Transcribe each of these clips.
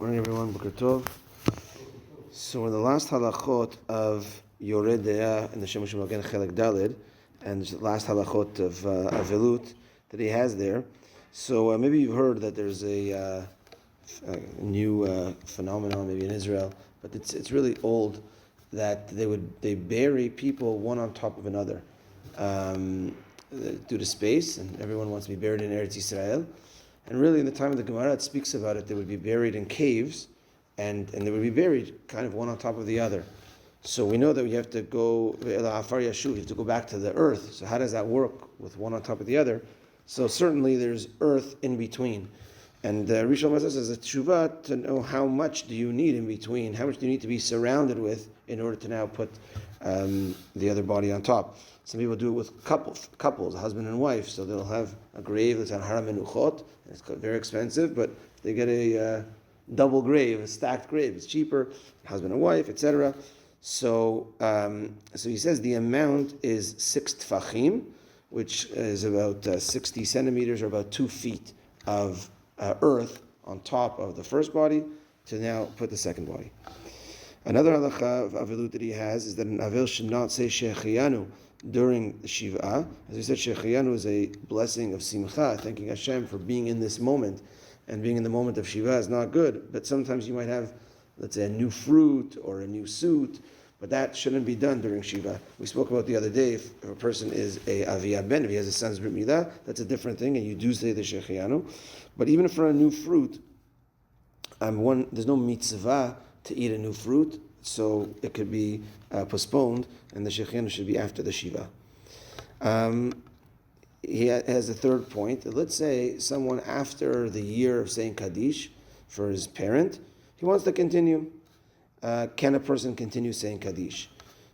Morning, everyone. Boker Tov. So, in the last halachot of Yored De'ah in the Shemesh umagen Chelek Daled, and the last halachot of Avelut that he has there. So, maybe you've heard that there's a new phenomenon, maybe in Israel, but it's really old, that they bury people one on top of another due to space, and everyone wants to be buried in Eretz Yisrael. And really, in the time of the Gemara, it speaks about it. They would be buried in caves, and they would be buried kind of one on top of the other. So we know that we have to go, you have to go back to the earth. So how does that work with one on top of the other? So certainly there's earth in between. And Rishon Mazah says a tshuva to know how much do you need in between, how much do you need to be surrounded with in order to now put the other body on top. Some people do it with couples, a husband and wife, so they'll have a grave that's on Hara Menuchot, and it's very expensive, but they get a double grave, a stacked grave. It's cheaper, husband and wife, etc. So he says the amount is 6 tfachim, which is about 60 centimeters or about 2 feet of earth on top of the first body to now put the second body. Another halacha of Avelut that he has is that an Avel should not say Shehecheyanu during the Shiva. As we said, Shehecheyanu is a blessing of Simcha, thanking Hashem for being in this moment, and being in the moment of Shiva is not good, but sometimes you might have, let's say, a new fruit or a new suit, but that shouldn't be done during Shiva. We spoke about the other day, if a person is a Aviyah Ben, if he has a son's Brit Milah, that's a different thing, and you do say the Shehecheyanu. But even for a new fruit, there's no mitzvah to eat a new fruit, so it could be postponed, and the Shehecheyanu should be after the Shiva. He has a third point. Let's say someone, after the year of saying Kaddish for his parent, he wants to continue. Can a person continue saying Kaddish?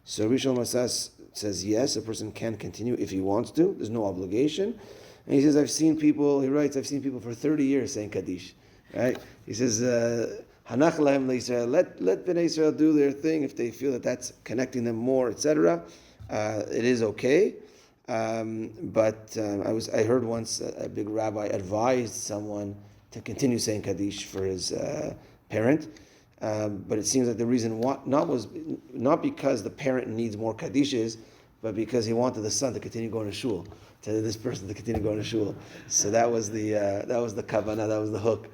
So Rishon Masas says yes, a person can continue if he wants to. There's no obligation. And he says, I've seen people for 30 years saying Kaddish. Right? He says, Hanach lahem le'Yisrael. Let Bnei Israel do their thing if they feel that that's connecting them more, etc. It is okay. But I heard once a big rabbi advised someone to continue saying Kaddish for his parent. But it seems like the reason not because the parent needs more Kaddishes, but because he wanted the son to continue going to shul, to this person to continue going to shul. So that was the kavanah, that was the hook.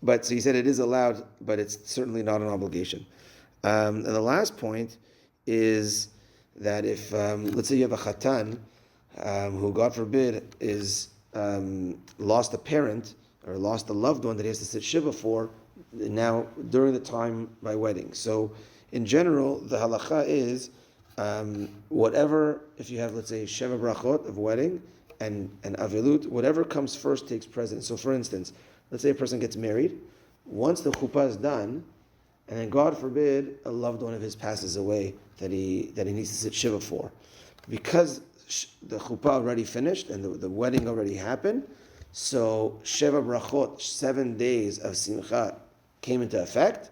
But so he said it is allowed, but it's certainly not an obligation. And the last point is that if let's say you have a chatan who, God forbid, is lost a parent or lost a loved one that he has to sit shiva for now during the time by wedding. So in general, the halacha is whatever, if you have, let's say, sheva brachot of wedding and avelut, whatever comes first takes precedence. So for instance, let's say a person gets married, once the chuppah is done, and then God forbid a loved one of his passes away that he needs to sit shiva for, because the chuppah already finished and the wedding already happened, so sheva brachot, 7 days of simcha, came into effect.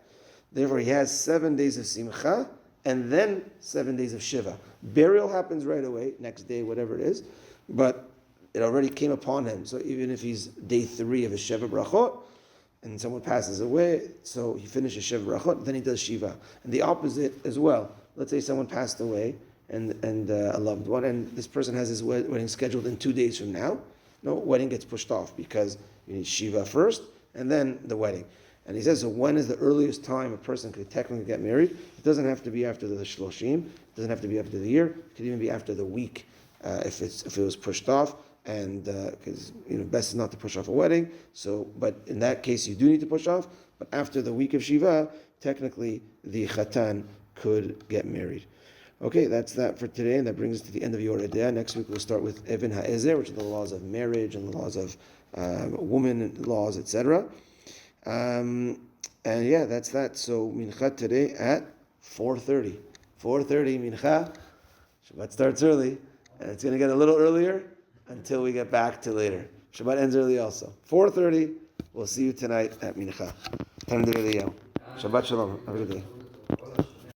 Therefore, he has 7 days of simcha and then 7 days of shiva. Burial happens right away, next day, whatever it is, but it already came upon him. So even if he's day 3 of his sheva brachot and someone passes away, so he finishes sheva brachot, then he does shiva. And the opposite as well. Let's say someone passed away and a loved one, and this person has his wedding scheduled in 2 days from now. No, wedding gets pushed off because you need shiva first and then the wedding. And he says, so when is the earliest time a person could technically get married? It doesn't have to be after the shloshim. It doesn't have to be after the year. It could even be after the week if it was pushed off. And because best is not to push off a wedding. So, but in that case, you do need to push off. But after the week of Shiva, technically the chatan could get married. Okay, that's that for today, and that brings us to the end of Yored De'ah. Next week we'll start with Even Ha'ezer, which are the laws of marriage and the laws of women laws, etc. And yeah, that's that. So Mincha today at 4:30. 4:30 Mincha. Shabbat starts early, and it's going to get a little earlier until we get back to later. Shabbat ends early also. 4:30. We'll see you tonight at Mincha. Shabbat shalom. Have a good day.